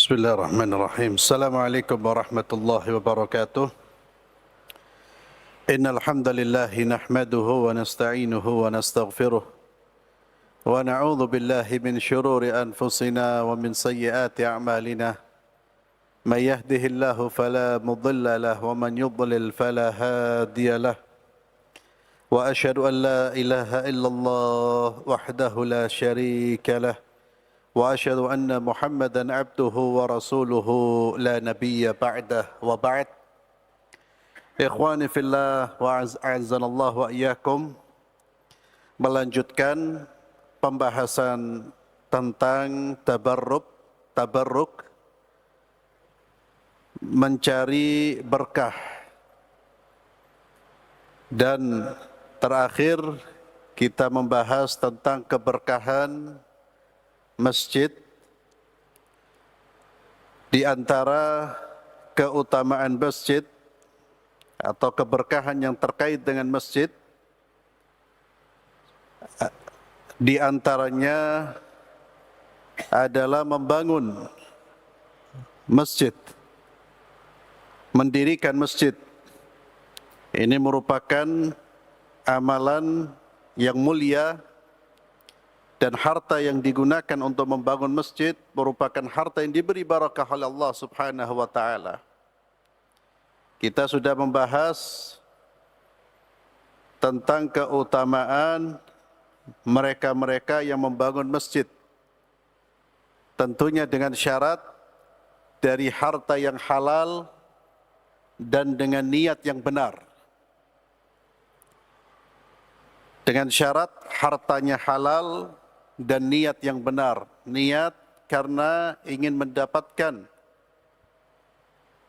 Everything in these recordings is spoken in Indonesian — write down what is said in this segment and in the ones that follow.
Bismillahirrahmanirrahim. Assalamualaikum warahmatullahi wabarakatuh. Innal hamdalillahi nahmaduhu wa nasta'inuhu wa nastaghfiruh wa na'udzu billahi min shururi anfusina wa min sayyiati a'malina. May yahdihillahu fala mudilla lahu wa man yudlil fala hadiya lahu. Wa asyhadu an la ilaha illallah wahdahu la syarika lahu. وأشهد أن محمدًا عبده ورسوله لا نبي بعده وبعد إخواني في الله وأعزنا الله وإياكم. Melanjutkan pembahasan tentang tabarruk mencari berkah, dan terakhir kita membahas tentang keberkahan masjid. Di antara keutamaan masjid atau keberkahan yang terkait dengan masjid, di antaranya adalah membangun masjid, mendirikan masjid. Ini merupakan amalan yang mulia, dan harta yang digunakan untuk membangun masjid merupakan harta yang diberi barakah oleh Allah Subhanahu wa taala. Kita sudah membahas tentang keutamaan mereka-mereka yang membangun masjid. Tentunya dengan syarat dari harta yang halal dan dengan niat yang benar. Dengan syarat hartanya halal dan niat yang benar. Niat karena ingin mendapatkan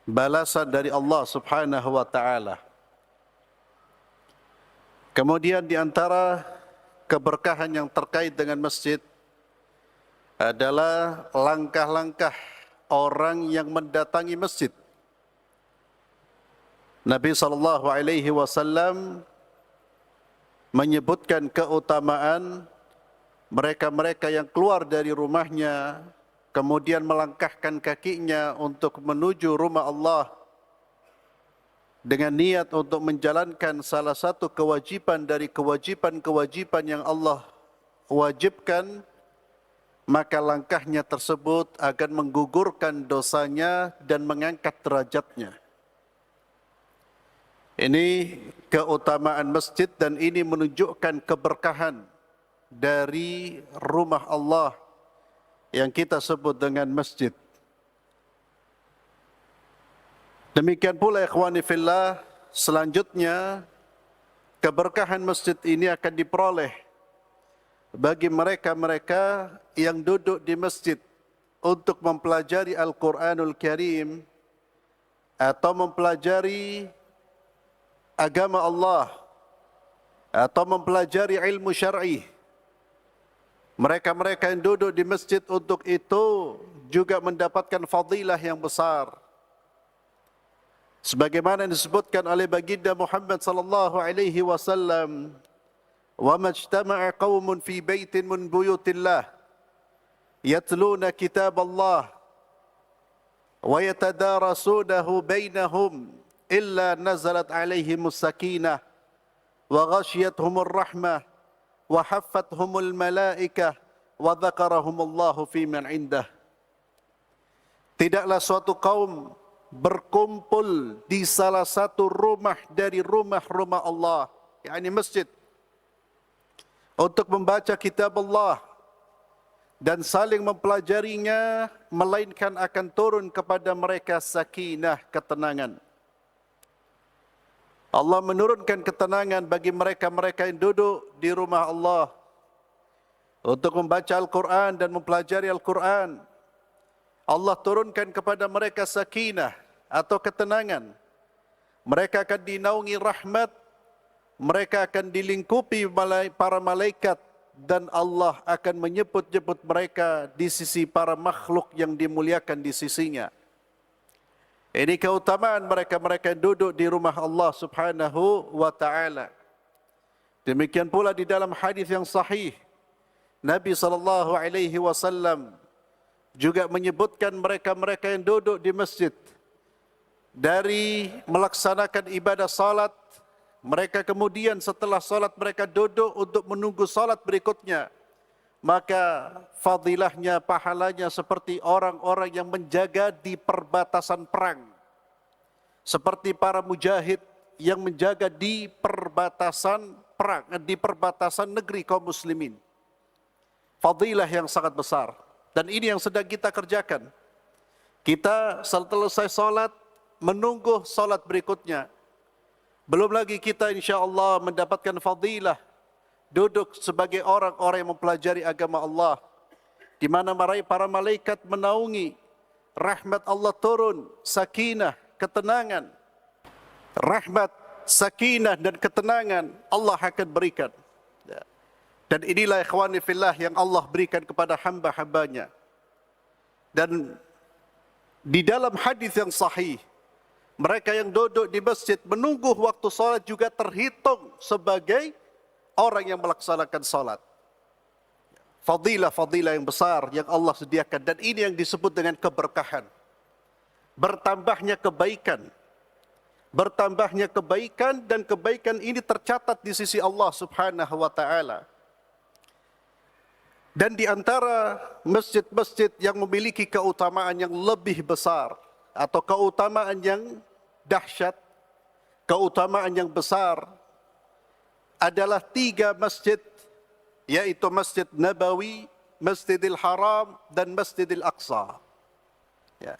balasan dari Allah Subhanahu wa taala. Kemudian di antara keberkahan yang terkait dengan masjid adalah langkah-langkah orang yang mendatangi masjid. Nabi sallallahu alaihi wasallam menyebutkan keutamaan mereka-mereka yang keluar dari rumahnya, kemudian melangkahkan kakinya untuk menuju rumah Allah dengan niat untuk menjalankan salah satu kewajiban dari kewajiban-kewajiban yang Allah wajibkan, maka langkahnya tersebut akan menggugurkan dosanya dan mengangkat derajatnya. Ini keutamaan masjid, dan ini menunjukkan keberkahan dari rumah Allah yang kita sebut dengan masjid. Demikian pula ikhwani fillah, selanjutnya keberkahan masjid ini akan diperoleh bagi mereka-mereka yang duduk di masjid untuk mempelajari Al-Quranul Karim atau mempelajari agama Allah atau mempelajari ilmu syar'i. Mereka-mereka yang duduk di masjid untuk itu juga mendapatkan fadilah yang besar. Sebagaimana disebutkan oleh baginda Muhammad sallallahu alaihi wasallam, "Wa majtama'a qaumun fi baitin min buyutillah yatluna kitab Allah wa yatadarasunahu bainahum illa nazalat alaihimus sakinah wa ghashiyatuhumur rahmah wa haffathumul malaikah wa dzakarahumullahu fi man indah." Tidaklah suatu kaum berkumpul di salah satu rumah dari rumah-rumah Allah, yakni masjid, untuk membaca kitab Allah dan saling mempelajarinya, melainkan akan turun kepada mereka sakinah, ketenangan. Allah menurunkan ketenangan bagi mereka-mereka yang duduk di rumah Allah untuk membaca Al-Quran dan mempelajari Al-Quran. Allah turunkan kepada mereka sakinah atau ketenangan. Mereka akan dinaungi rahmat, mereka akan dilingkupi para malaikat, dan Allah akan menyebut-nyebut mereka di sisi para makhluk yang dimuliakan di sisinya. Ini keutamaan mereka-mereka yang duduk di rumah Allah Subhanahu wa taala. Demikian pula di dalam hadis yang sahih, Nabi sallallahu alaihi wasallam juga menyebutkan mereka-mereka yang duduk di masjid dari melaksanakan ibadah salat, mereka kemudian setelah salat mereka duduk untuk menunggu salat berikutnya, maka fadilahnya, pahalanya seperti orang-orang yang menjaga di perbatasan perang, seperti para mujahid yang menjaga di perbatasan perang, di perbatasan negeri kaum muslimin. Fadilah yang sangat besar, dan ini yang sedang kita kerjakan. Kita selesai salat menunggu salat berikutnya. Belum lagi kita insya-Allah mendapatkan fadilah duduk sebagai orang-orang yang mempelajari agama Allah, di mana para malaikat menaungi, rahmat Allah turun, sakinah, ketenangan. Rahmat, sakinah dan ketenangan Allah akan berikan. Dan inilah ikhwani fillah yang Allah berikan kepada hamba-hambanya. Dan di dalam hadis yang sahih, mereka yang duduk di masjid menunggu waktu salat juga terhitung sebagai orang yang melaksanakan salat. Fadilah-fadilah yang besar yang Allah sediakan, dan ini yang disebut dengan keberkahan. Bertambahnya kebaikan. Bertambahnya kebaikan, dan kebaikan ini tercatat di sisi Allah Subhanahu wa taala. Dan di antara masjid-masjid yang memiliki keutamaan yang lebih besar atau keutamaan yang dahsyat, keutamaan yang besar adalah 3 masjid, yaitu Masjid Nabawi, Masjidil Haram dan Masjidil Aqsa. Ya.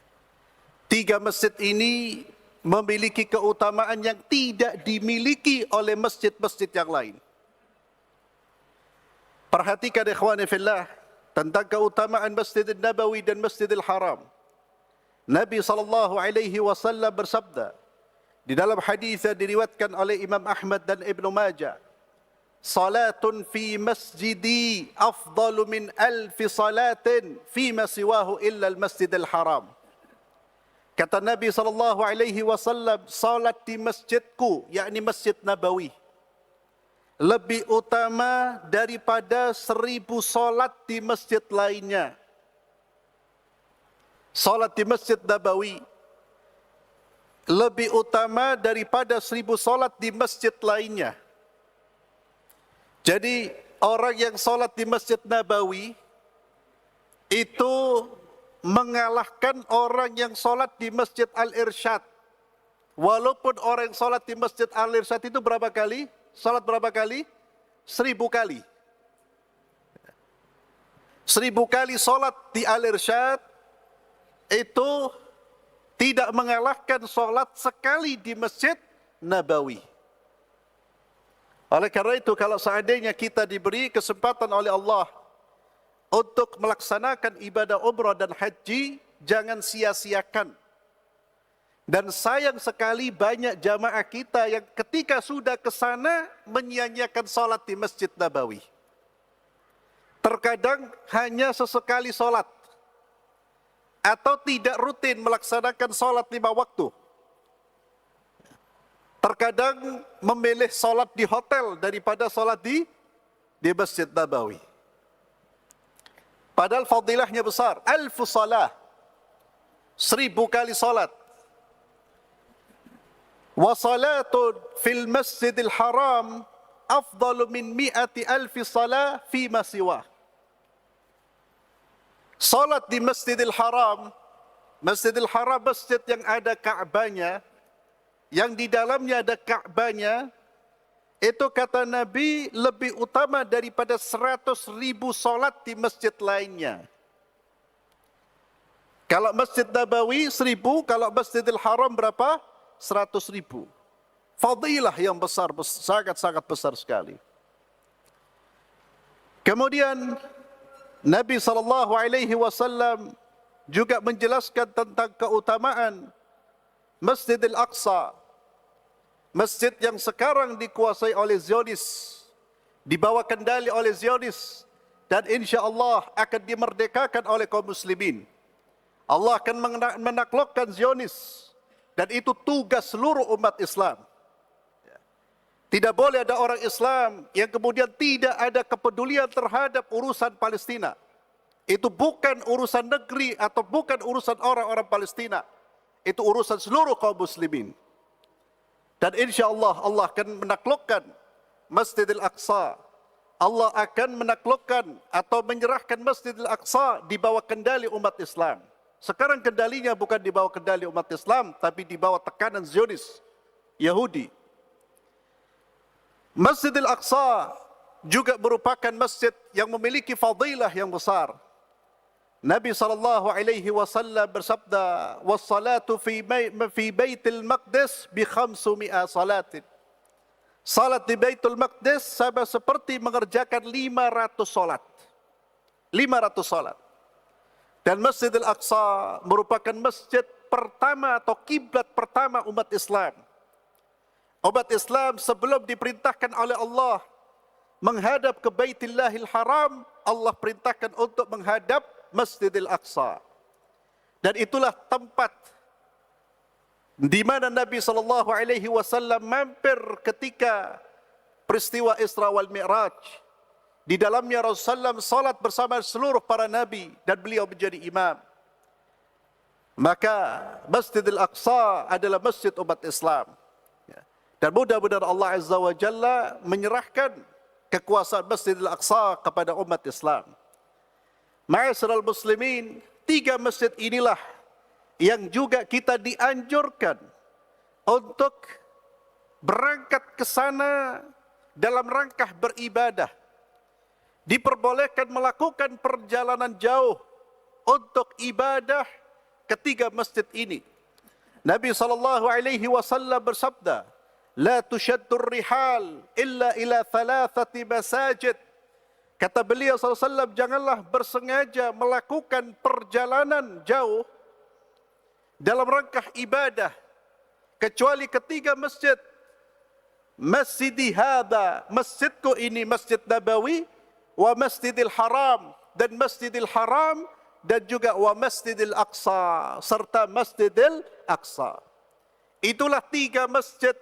3 masjid ini memiliki keutamaan yang tidak dimiliki oleh masjid-masjid yang lain. Perhatikan ikhwani fillah tentang keutamaan Masjidil Nabawi dan Masjidil Haram. Nabi SAW bersabda di dalam hadis yang diriwayatkan oleh Imam Ahmad dan Ibnu Majah, "Salatun fi masjidi afdalu min 1000 salatin fi ma siwahu illa al-Masjidil Haram." Kata Nabi SAW, salat di masjidku, yakni Masjid Nabawi, lebih utama daripada 1000 salat di masjid lainnya. Salat di Masjid Nabawi lebih utama daripada 1000 salat di masjid lainnya. Jadi orang yang salat di Masjid Nabawi itu mengalahkan orang yang salat di Masjid Al-Irsyad. Walaupun orang yang salat di Masjid Al-Irsyad itu berapa kali? Salat berapa kali? 1000 kali. 1000 kali salat di Al-Irsyad itu tidak mengalahkan salat sekali di Masjid Nabawi. Oleh karena itu, kalau seandainya kita diberi kesempatan oleh Allah untuk melaksanakan ibadah umrah dan haji, jangan sia-siakan. Dan sayang sekali banyak jamaah kita yang ketika sudah ke sana menyia-nyiakan salat di Masjid Nabawi. Terkadang hanya sesekali salat, atau tidak rutin melaksanakan salat 5 waktu. Terkadang memilih salat di hotel daripada salat di Masjid Nabawi. Padahal fadilahnya besar. 1000 salat, 1000 kali salat. Wa salatun fil Masjidil Haram afdalu min 100,000 salat fi ma siwa. Salat di Masjidil Haram, Masjidil Haram masjid yang ada Ka'bahnya, yang di dalamnya ada Ka'bahnya, itu kata Nabi lebih utama daripada 100,000 salat di masjid lainnya. Kalau Masjid Nabawi 1000, kalau Masjidil Haram berapa? 100,000. Fadilah yang besar, sangat-sangat besar sekali. Kemudian Nabi SAW juga menjelaskan tentang keutamaan Masjidil Aqsa, masjid yang sekarang dikuasai oleh Zionis, dibawa kendali oleh Zionis, dan insya Allah akan dimerdekakan oleh kaum muslimin. Allah akan menaklukkan Zionis, dan itu tugas seluruh umat Islam. Tidak boleh ada orang Islam yang kemudian tidak ada kepedulian terhadap urusan Palestina. Itu bukan urusan negeri atau bukan urusan orang-orang Palestina. Itu urusan seluruh kaum muslimin. Dan insya-Allah Allah akan menaklukkan Masjidil Aqsa. Allah akan menaklukkan atau menyerahkan Masjidil Aqsa di bawah kendali umat Islam. Sekarang kendalinya bukan di bawah kendali umat Islam, tapi di bawah tekanan Zionis, Yahudi. Masjidil Aqsa juga merupakan masjid yang memiliki fadilah yang besar. Nabi SAW bersabda, "Was-salatu fi Baitul Maqdis bi 500 salatin." Salat di Baitul Maqdis sama seperti mengerjakan 500 salat. 500 salat. Dan Masjidil Aqsa merupakan masjid pertama atau kiblat pertama umat Islam. Umat Islam sebelum diperintahkan oleh Allah menghadap ke Baitullahil Haram, Allah perintahkan untuk menghadap Masjidil Aqsa. Dan itulah tempat di mana Nabi SAW mampir ketika peristiwa Isra wal Mi'raj. Di dalamnya Rasulullah SAW salat bersama seluruh para Nabi dan beliau menjadi imam. Maka Masjidil Aqsa adalah masjid umat Islam. Dan mudah-mudahan Allah Azza wa Jalla menyerahkan kekuasaan Masjidil Aqsa kepada umat Islam. Ma'asyiral muslimin, 3 masjid inilah yang juga kita dianjurkan untuk berangkat ke sana dalam rangka beribadah. Diperbolehkan melakukan perjalanan jauh untuk ibadah ketiga masjid ini. Nabi SAW bersabda, "La tushaddur rihal illa ila 3 masajid." Kata beliau SAW, janganlah bersengaja melakukan perjalanan jauh dalam rangka ibadah kecuali ketiga masjid. Masjidi hadza, masjidku ini Masjid Nabawi, wa Masjidil Haram, dan Masjidil Haram, dan juga wa Masjidil Aqsa, serta Masjidil Aqsa. Itulah 3 masjid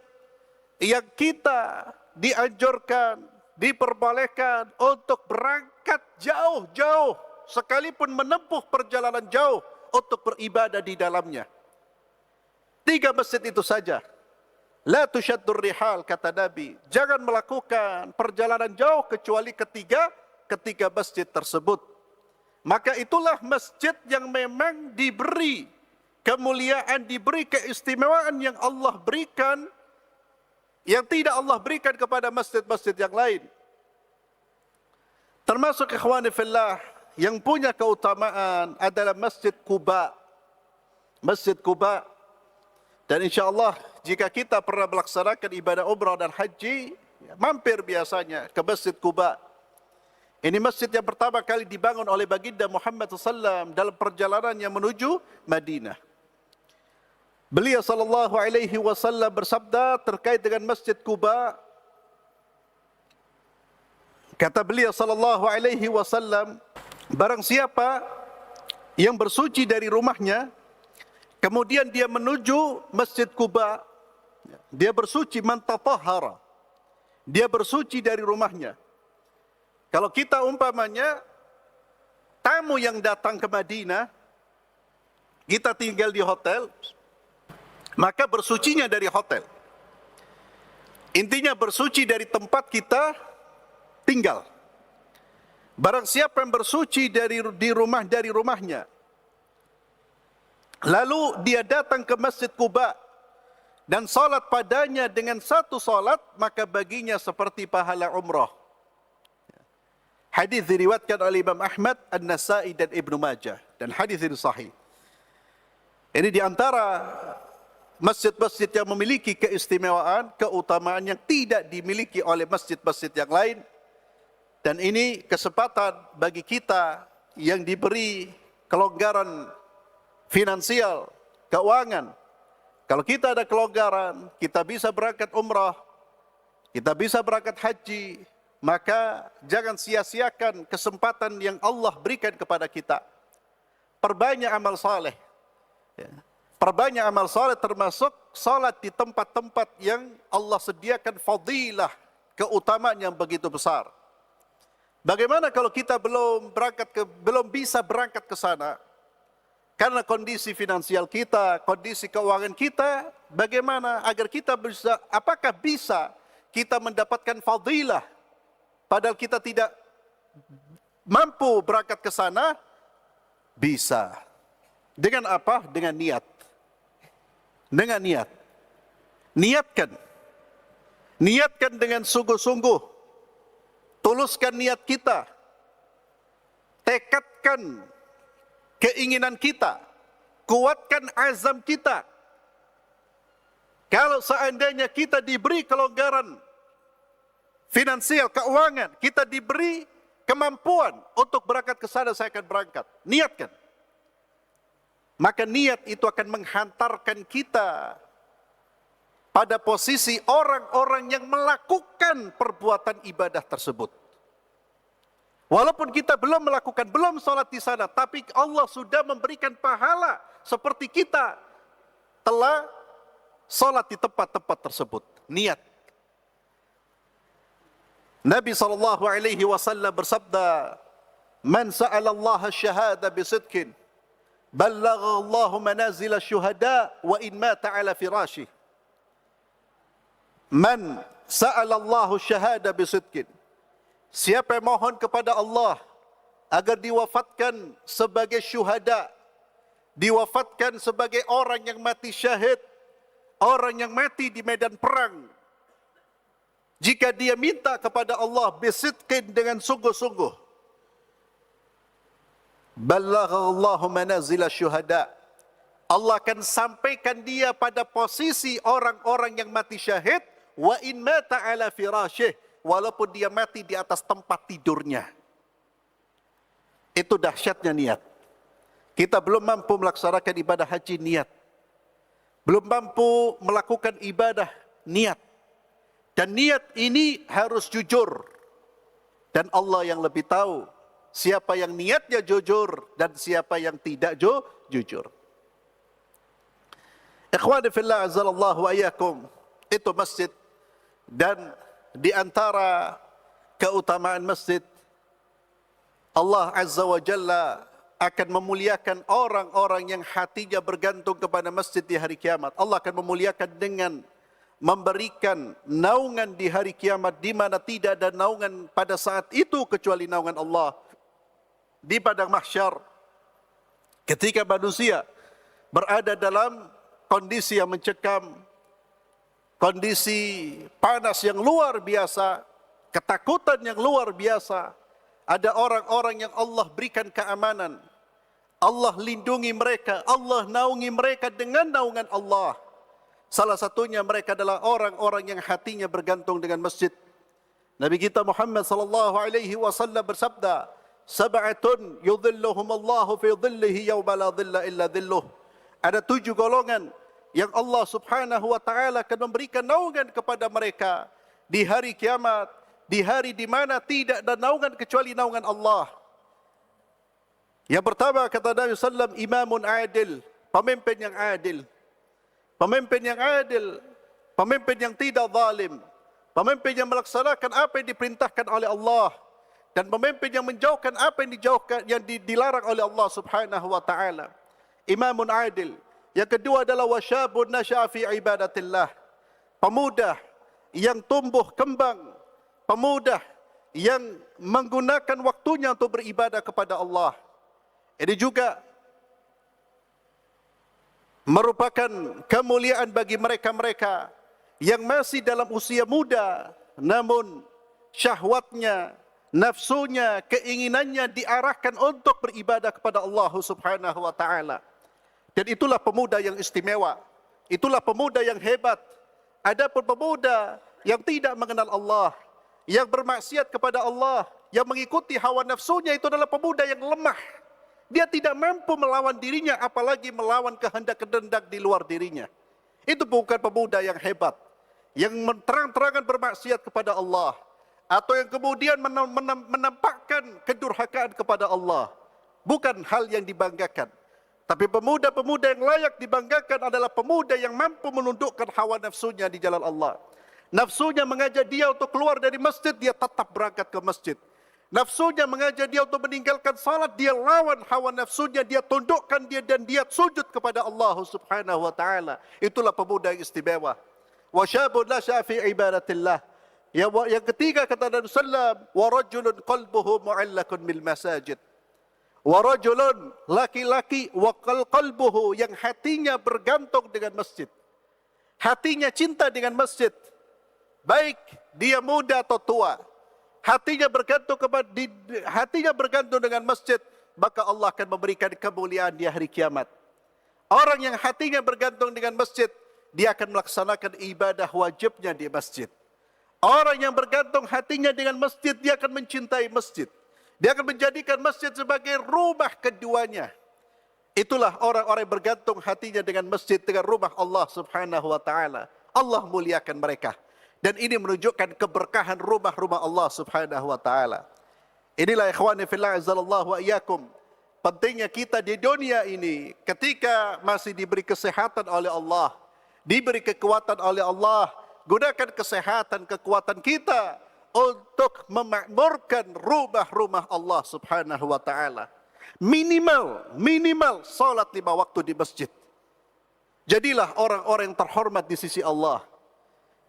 yang kita dianjurkan, diperbolehkan untuk berangkat jauh-jauh, sekalipun menempuh perjalanan jauh untuk beribadah di dalamnya. 3 masjid itu saja. La tushaddur rihal, kata Nabi, jangan melakukan perjalanan jauh kecuali ketiga masjid tersebut. Maka itulah masjid yang memang diberi kemuliaan, diberi keistimewaan yang Allah berikan, yang tidak Allah berikan kepada masjid-masjid yang lain. Termasuk ikhwani fillah, yang punya keutamaan adalah Masjid Quba. Masjid Quba. Dan insya-Allah jika kita pernah melaksanakan ibadah umrah dan haji, mampir biasanya ke Masjid Quba. Ini masjid yang pertama kali dibangun oleh baginda Muhammad SAW dalam perjalanannya menuju Madinah. Beliau SAW bersabda terkait dengan Masjid Quba. Kata beliau SAW, barang siapa yang bersuci dari rumahnya, kemudian dia menuju Masjid Quba, dia bersuci, man tatahhara, dia bersuci dari rumahnya. Kalau kita umpamanya tamu yang datang ke Madinah, kita tinggal di hotel, maka bersucinya dari hotel. Intinya bersuci dari tempat kita tinggal. Barang siapa yang bersuci dari rumahnya, lalu dia datang ke Masjid Quba dan salat padanya dengan 1 salat, maka baginya seperti pahala umrah. Hadis diriwayatkan oleh Imam Ahmad, An-Nasa'i dan Ibnu Majah, dan hadis ini sahih. Ini di antara masjid-masjid yang memiliki keistimewaan, keutamaan yang tidak dimiliki oleh masjid-masjid yang lain. Dan ini kesempatan bagi kita yang diberi kelonggaran finansial, keuangan. Kalau kita ada kelonggaran, kita bisa berangkat umrah, kita bisa berangkat haji, maka jangan sia-siakan kesempatan yang Allah berikan kepada kita. Perbanyak amal saleh. Perbanyak amal saleh, termasuk salat di tempat-tempat yang Allah sediakan fadilah, keutamaan yang begitu besar. Bagaimana kalau kita belum bisa berangkat ke sana? Karena kondisi finansial kita, kondisi keuangan kita, bagaimana agar kita bisa, apakah bisa kita mendapatkan fadilah padahal kita tidak mampu berangkat ke sana? Bisa. Dengan apa? Dengan niat. Dengan niat. Niatkan. Niatkan dengan sungguh-sungguh. Tuluskan niat kita. Tekadkan keinginan kita. Kuatkan azam kita. Kalau seandainya kita diberi kelonggaran finansial, keuangan, kita diberi kemampuan untuk berangkat ke sana, saya akan berangkat. Niatkan. Maka niat itu akan menghantarkan kita pada posisi orang-orang yang melakukan perbuatan ibadah tersebut. Walaupun kita belum melakukan, belum sholat di sana, tapi Allah sudah memberikan pahala seperti kita telah sholat di tempat-tempat tersebut. Niat. Nabi SAW bersabda, "Man sa'ala Allah syahada bisidqin, ballagha Allah manazil syuhada wa in mata ala firashih." Man sa'ala Allah syahada bisidqin. Siapa yang mohon kepada Allah agar diwafatkan sebagai syuhada, diwafatkan sebagai orang yang mati syahid, orang yang mati di medan perang, jika dia minta kepada Allah bisidqin, dengan sungguh-sungguh, ballagha Allah manazil syuhada, Allah akan sampaikan dia pada posisi orang-orang yang mati syahid, wa in mata ala firashih, walaupun dia mati di atas tempat tidurnya. Itu dahsyatnya niat. Kita belum mampu melaksanakan ibadah haji, niat. Belum mampu melakukan ibadah, niat. Dan niat ini harus jujur. Dan Allah yang lebih tahu siapa yang niatnya jujur dan siapa yang tidak jujur. Ikhwani fillah azzalallahu wa iyyakum, itu masjid. Dan di antara keutamaan masjid, Allah Azza wa Jalla akan memuliakan orang-orang yang hatinya bergantung kepada masjid di hari kiamat. Allah akan memuliakan dengan memberikan naungan di hari kiamat, di mana tidak ada naungan pada saat itu kecuali naungan Allah. Di padang mahsyar, ketika manusia berada dalam kondisi yang mencekam, kondisi panas yang luar biasa, ketakutan yang luar biasa, ada orang-orang yang Allah berikan keamanan. Allah lindungi mereka, Allah naungi mereka dengan naungan Allah. Salah satunya mereka adalah orang-orang yang hatinya bergantung dengan masjid. Nabi kita Muhammad sallallahu alaihi wasallam bersabda, "Sab'atun yudhilluhum Allahu fi dhillihi yawma la dhilla illa dhilluh." Ada 7 golongan yang Allah subhanahu wa ta'ala akan memberikan naungan kepada mereka di hari kiamat, di hari di mana tidak ada naungan kecuali naungan Allah. Yang pertama, kata Nabi sallam, imamun adil, pemimpin yang adil. Pemimpin yang adil, pemimpin yang tidak zalim, pemimpin yang melaksanakan apa yang diperintahkan oleh Allah, dan pemimpin yang menjauhkan apa yang dilarang oleh Allah subhanahu wa ta'ala. Imamun adil. Yang kedua adalah wasyabun nasya'a fi ibadatillah, pemuda yang tumbuh kembang, pemuda yang menggunakan waktunya untuk beribadah kepada Allah. Ini juga merupakan kemuliaan bagi mereka-mereka yang masih dalam usia muda, namun syahwatnya, nafsunya, keinginannya diarahkan untuk beribadah kepada Allah subhanahu wa ta'ala. Dan itulah pemuda yang istimewa. Itulah pemuda yang hebat. Adapun pemuda yang tidak mengenal Allah, yang bermaksiat kepada Allah, yang mengikuti hawa nafsunya, itu adalah pemuda yang lemah. Dia tidak mampu melawan dirinya, apalagi melawan kehendak-kehendak di luar dirinya. Itu bukan pemuda yang hebat, yang terang-terangan bermaksiat kepada Allah, atau yang kemudian menampakkan kedurhakaan kepada Allah. Bukan hal yang dibanggakan. Tapi pemuda-pemuda yang layak dibanggakan adalah pemuda yang mampu menundukkan hawa nafsunya di jalan Allah. Nafsunya mengajak dia untuk keluar dari masjid, dia tetap berangkat ke masjid. Nafsunya mengajak dia untuk meninggalkan salat, dia lawan hawa nafsunya, dia tundukkan dia dan dia sujud kepada Allah Subhanahu wa taala. Itulah pemuda yang istimewa. Wa syabun nasya'a fi ibadatillah. Yang ketiga kata Nabi sallam, wa rajulun qalbuhu mu'allakun bil masajid. Wa rajulun, laki-laki, wa qalbuhu, yang hatinya bergantung dengan masjid. Hatinya cinta dengan masjid. Baik dia muda atau tua. Hatinya bergantung dengan masjid, maka Allah akan memberikan kemuliaan di hari kiamat. Orang yang hatinya bergantung dengan masjid, dia akan melaksanakan ibadah wajibnya di masjid. Orang yang bergantung hatinya dengan masjid, dia akan mencintai masjid. Dia akan menjadikan masjid sebagai rumah keduanya. Itulah orang-orang yang bergantung hatinya dengan masjid, dengan rumah Allah Subhanahu wa taala. Allah muliakan mereka. Dan ini menunjukkan keberkahan rumah-rumah Allah Subhanahu wa taala. Inilah ikhwani fillah azallahu wa iyyakum. Pentingnya kita di dunia ini ketika masih diberi kesehatan oleh Allah, diberi kekuatan oleh Allah, gunakan kesehatan, kekuatan kita untuk memakmurkan rumah-rumah Allah Subhanahu wa taala. Minimal salat 5 waktu di masjid. Jadilah orang-orang yang terhormat di sisi Allah.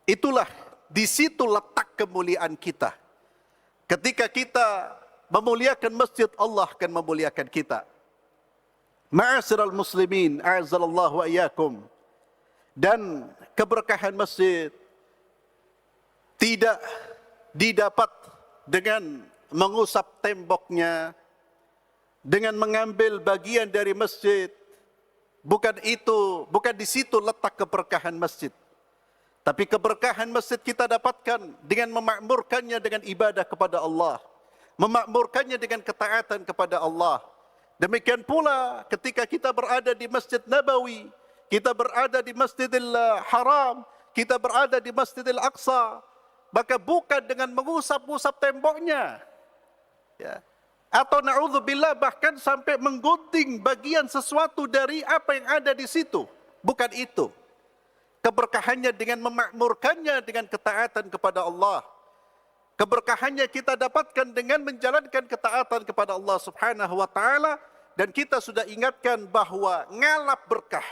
Itulah, di situ letak kemuliaan kita. Ketika kita memuliakan masjid, Allah akan memuliakan kita. Ma'asyiral muslimin, a'azzallahu wa iyyakum. Dan keberkahan masjid tidak didapat dengan mengusap temboknya, dengan mengambil bagian dari masjid. Bukan di situ letak keberkahan masjid. Tapi keberkahan masjid kita dapatkan dengan memakmurkannya dengan ibadah kepada Allah. Memakmurkannya dengan ketaatan kepada Allah. Demikian pula ketika kita berada di Masjid Nabawi, kita berada di Masjidil Haram, kita berada di Masjidil Aqsa, maka bukan dengan mengusap-usap temboknya. Ya. Atau na'udzubillah bahkan sampai menggunting bagian sesuatu dari apa yang ada di situ. Bukan itu. Keberkahannya dengan memakmurkannya dengan ketaatan kepada Allah. Keberkahannya kita dapatkan dengan menjalankan ketaatan kepada Allah Subhanahu wa taala, dan kita sudah ingatkan bahwa ngalap berkah,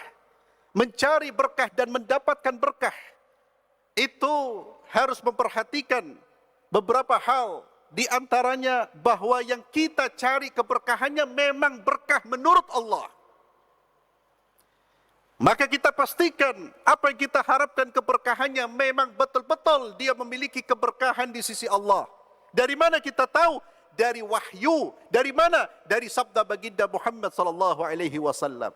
mencari berkah dan mendapatkan berkah itu harus memperhatikan beberapa hal, di antaranya bahwa yang kita cari keberkahannya memang berkah menurut Allah. Maka kita pastikan apa yang kita harapkan keberkahannya memang betul-betul dia memiliki keberkahan di sisi Allah. Dari mana kita tahu? Dari wahyu. Dari mana? Dari sabda baginda Muhammad sallallahu alaihi wasallam.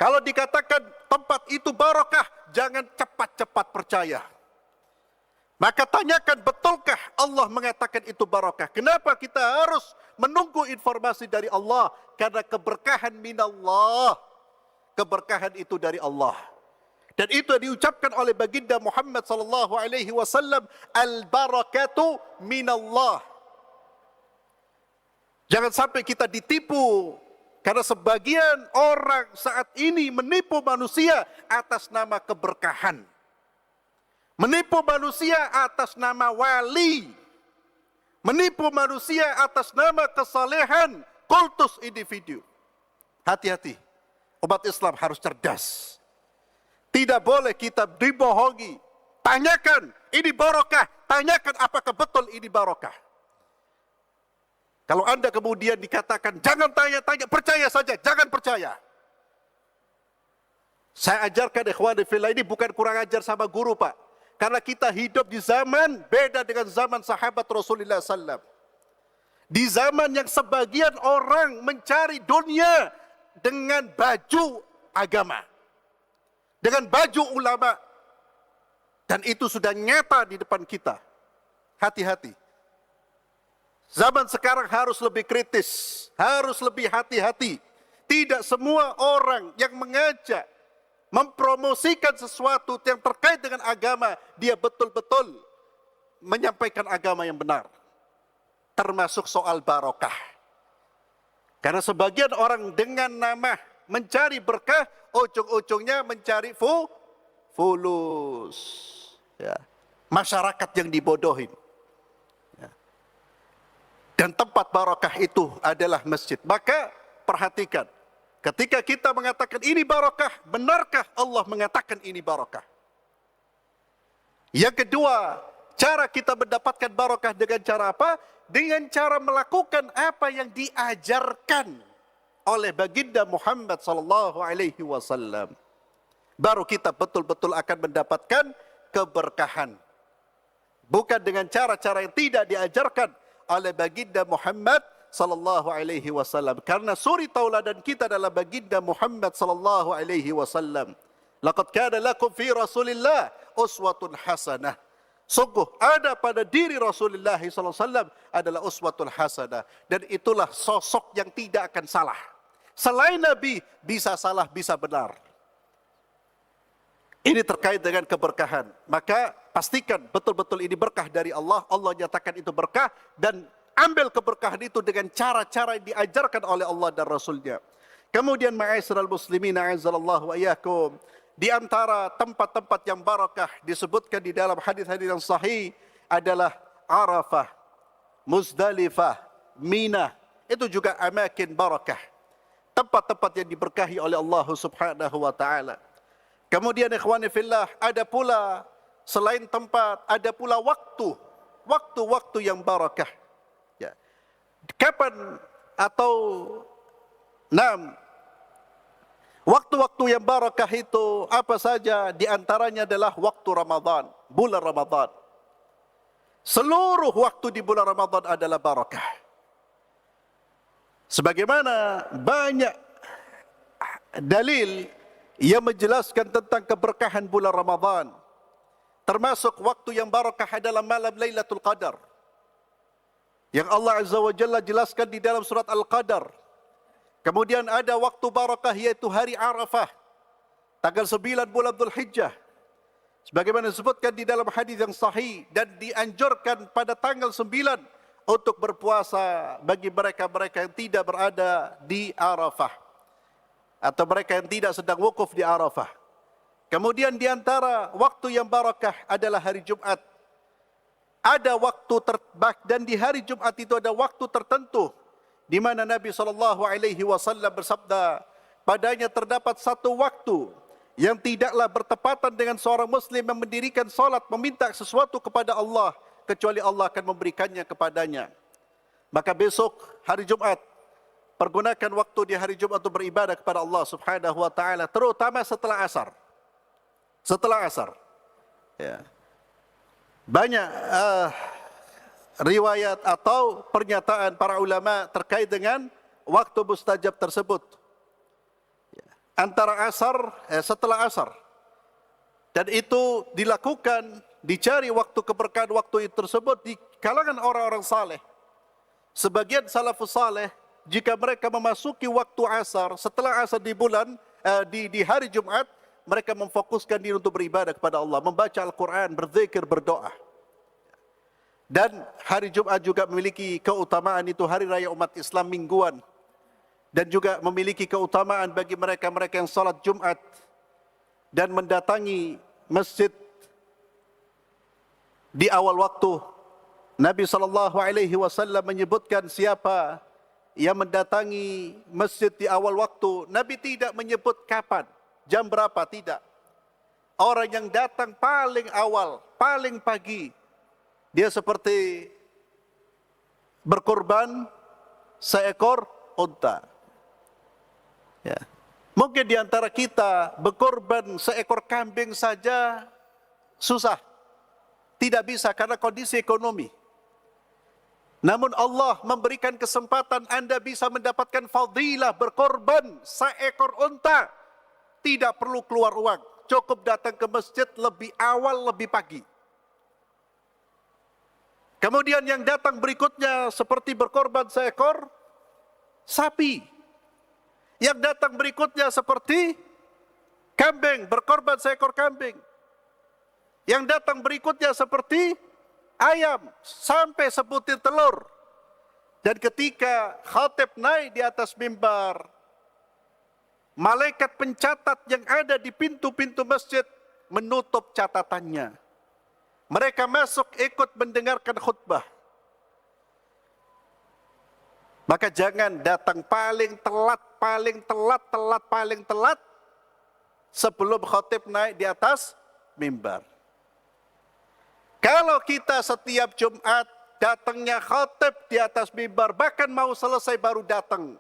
Kalau dikatakan tempat itu barakah, jangan cepat-cepat percaya. Maka tanyakan, betulkah Allah mengatakan itu barakah? Kenapa kita harus menunggu informasi dari Allah? Karena keberkahan minallah. Keberkahan itu dari Allah. Dan itu diucapkan oleh baginda Muhammad sallallahu alaihi wasallam, al-barakatu minallah. Jangan sampai kita ditipu, karena sebagian orang saat ini menipu manusia atas nama keberkahan. Menipu manusia atas nama wali. Menipu manusia atas nama kesalehan, kultus individu. Hati-hati. Umat Islam harus cerdas. Tidak boleh kita dibohongi. Tanyakan, ini barokah. Tanyakan apakah betul ini barokah. Kalau Anda kemudian dikatakan, jangan tanya-tanya, percaya saja, jangan percaya. Saya ajarkan ikhwani fillah, ini bukan kurang ajar sama guru Pak. Karena kita hidup di zaman beda dengan zaman sahabat Rasulullah SAW. Di zaman yang sebagian orang mencari dunia dengan baju agama, dengan baju ulama, dan itu sudah nyata di depan kita. Hati-hati. Zaman sekarang harus lebih kritis, harus lebih hati-hati. Tidak semua orang yang mengajak, mempromosikan sesuatu yang terkait dengan agama, dia betul-betul menyampaikan agama yang benar. Termasuk soal barokah. Karena sebagian orang dengan nama mencari berkah, ujung-ujungnya mencari fulus. Ya. Masyarakat yang dibodohin. Ya. Dan tempat barakah itu adalah masjid. Maka perhatikan, ketika kita mengatakan ini barakah, benarkah Allah mengatakan ini barakah? Yang kedua, cara kita mendapatkan barakah dengan cara apa? Dengan cara melakukan apa yang diajarkan oleh baginda Muhammad sallallahu alaihi wasallam. Baru kita betul-betul akan mendapatkan keberkahan. Bukan dengan cara-cara yang tidak diajarkan oleh baginda Muhammad sallallahu alaihi wasallam. Karena suri tauladan kita adalah baginda Muhammad sallallahu alaihi wasallam. Laqad kana lakum fi Rasulillah uswatun hasanah. Sungguh ada pada diri Rasulullah sallallahu alaihi wasallam adalah uswatun hasanah, dan itulah sosok yang tidak akan salah. Selain Nabi bisa salah, bisa benar. Ini terkait dengan keberkahan. Maka pastikan betul-betul ini berkah dari Allah. Allah nyatakan itu berkah, dan ambil keberkahan itu dengan cara-cara yang diajarkan oleh Allah dan Rasulnya. Kemudian ma'asyiral muslimin a'azzallahu wa iyyakum, di antara tempat-tempat yang barakah disebutkan di dalam hadis-hadis yang sahih adalah Arafah, Muzdalifah, Mina. Itu juga amakin barakah, tempat-tempat yang diberkahi oleh Allah Subhanahu wa taala. Kemudian ikhwani fillah, ada pula selain tempat, ada pula waktu-waktu yang barakah. Ya. Kapan atau waktu-waktu yang barakah itu apa saja? Di antaranya adalah waktu Ramadan, bulan Ramadan. Seluruh waktu di bulan Ramadan adalah barakah. Sebagaimana banyak dalil yang menjelaskan tentang keberkahan bulan Ramadan. Termasuk waktu yang barakah adalah malam Lailatul Qadar, yang Allah Azza wa Jalla jelaskan di dalam surat Al-Qadar. Kemudian ada waktu barakah yaitu hari Arafah, tanggal 9 bulan Dzulhijjah, sebagaimana disebutkan di dalam hadis yang sahih, dan dianjurkan pada tanggal 9 untuk berpuasa bagi mereka-mereka yang tidak berada di Arafah, atau mereka yang tidak sedang wukuf di Arafah. Kemudian di antara waktu yang barakah adalah hari Jumat. Ada waktu dan di hari Jumat itu ada waktu tertentu di mana Nabi SAW bersabda, padanya terdapat satu waktu yang tidaklah bertepatan dengan seorang Muslim yang mendirikan salat meminta sesuatu kepada Allah, kecuali Allah akan memberikannya kepadanya. Maka besok hari Jumat, pergunakan waktu di hari Jumat untuk beribadah kepada Allah Subhanahu wa taala, terutama setelah asar. Setelah asar. Ya. Banyak riwayat atau pernyataan para ulama terkait dengan waktu mustajab tersebut. Antara asar, setelah asar. Dan itu dilakukan, dicari waktu keberkahan waktu itu tersebut di kalangan orang-orang saleh. Sebagian salafus saleh, jika mereka memasuki waktu asar, setelah asar di di hari Jumat, mereka memfokuskan diri untuk beribadah kepada Allah, membaca Al-Quran, berzikir, berdoa. Dan hari Jumat juga memiliki keutamaan, itu hari raya umat Islam mingguan. Dan juga memiliki keutamaan bagi mereka-mereka yang salat Jumat dan mendatangi masjid di awal waktu. Nabi SAW menyebutkan siapa yang mendatangi masjid di awal waktu. Nabi tidak menyebut kapan, jam berapa, tidak. Orang yang datang paling awal, paling pagi, dia seperti berkorban seekor unta. Ya. Mungkin di antara kita berkorban seekor kambing saja susah, tidak bisa karena kondisi ekonomi. Namun Allah memberikan kesempatan Anda bisa mendapatkan fadilah berkorban seekor unta. Tidak perlu keluar uang, cukup datang ke masjid lebih awal, lebih pagi. Kemudian yang datang berikutnya seperti berkorban seekor sapi. Yang datang berikutnya seperti kambing, berkorban seekor kambing. Yang datang berikutnya seperti ayam, sampai sebutir telur. Dan ketika khatib naik di atas mimbar, malaikat pencatat yang ada di pintu-pintu masjid menutup catatannya. Mereka masuk ikut mendengarkan khutbah. Maka jangan datang paling telat, paling telat sebelum khatib naik di atas mimbar. Kalau kita setiap Jumat datangnya khatib di atas mimbar, bahkan mau selesai baru datang,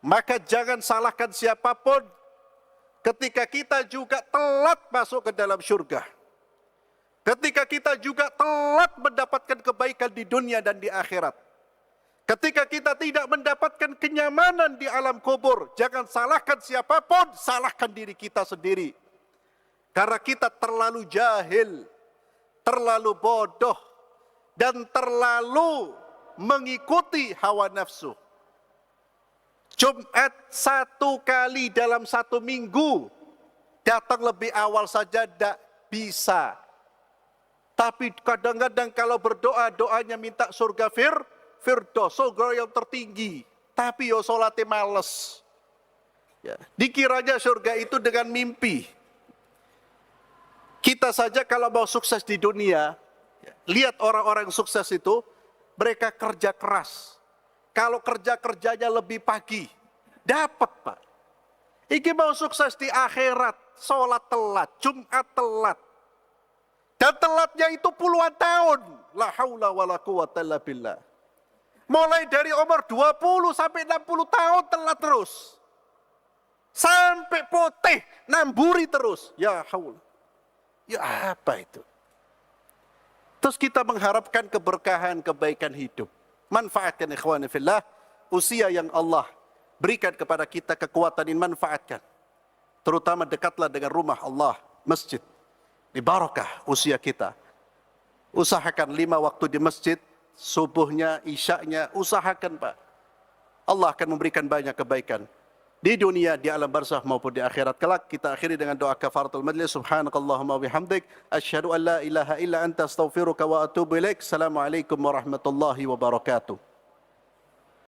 maka jangan salahkan siapapun ketika kita juga telat masuk ke dalam surga. Ketika kita juga telat mendapatkan kebaikan di dunia dan di akhirat. Ketika kita tidak mendapatkan kenyamanan di alam kubur, jangan salahkan siapapun, salahkan diri kita sendiri. Karena kita terlalu jahil, terlalu bodoh, dan terlalu mengikuti hawa nafsu. Jumat satu kali dalam satu minggu, datang lebih awal saja tidak bisa. Tapi kadang-kadang kalau berdoa, doanya minta surga firdaus, surga yang tertinggi. Tapi yo sholatnya males. Ya, dikiranya surga itu dengan mimpi. Kita saja kalau mau sukses di dunia, lihat orang-orang sukses itu, mereka kerja keras. Kalau kerjanya lebih pagi, dapat Pak. Ini mau sukses di akhirat, sholat telat, Jumat telat. Dan telatnya itu puluhan tahun. La haula wa la quwata illa billah. Mulai dari umur 20 sampai 60 tahun telat terus. Sampai putih, namburi terus. Ya haula. Ya apa itu? Terus kita mengharapkan keberkahan, kebaikan hidup. Manfaatkan ikhwani fillah. Usia yang Allah berikan kepada kita kekuatan ini, manfaatkan. Terutama dekatlah dengan rumah Allah, masjid. Di barakah usia kita. Usahakan 5 waktu di masjid, subuhnya, isyaknya, usahakan Pak. Allah akan memberikan banyak kebaikan. Di dunia, di alam barzah maupun di akhirat kelak. Kita akhiri dengan doa kafaratul majlis. Subhanakallahumma bihamdik. Asyhadu an la ilaha illa anta astaghfiruka wa atubu ilaik. Assalamualaikum warahmatullahi wabarakatuh.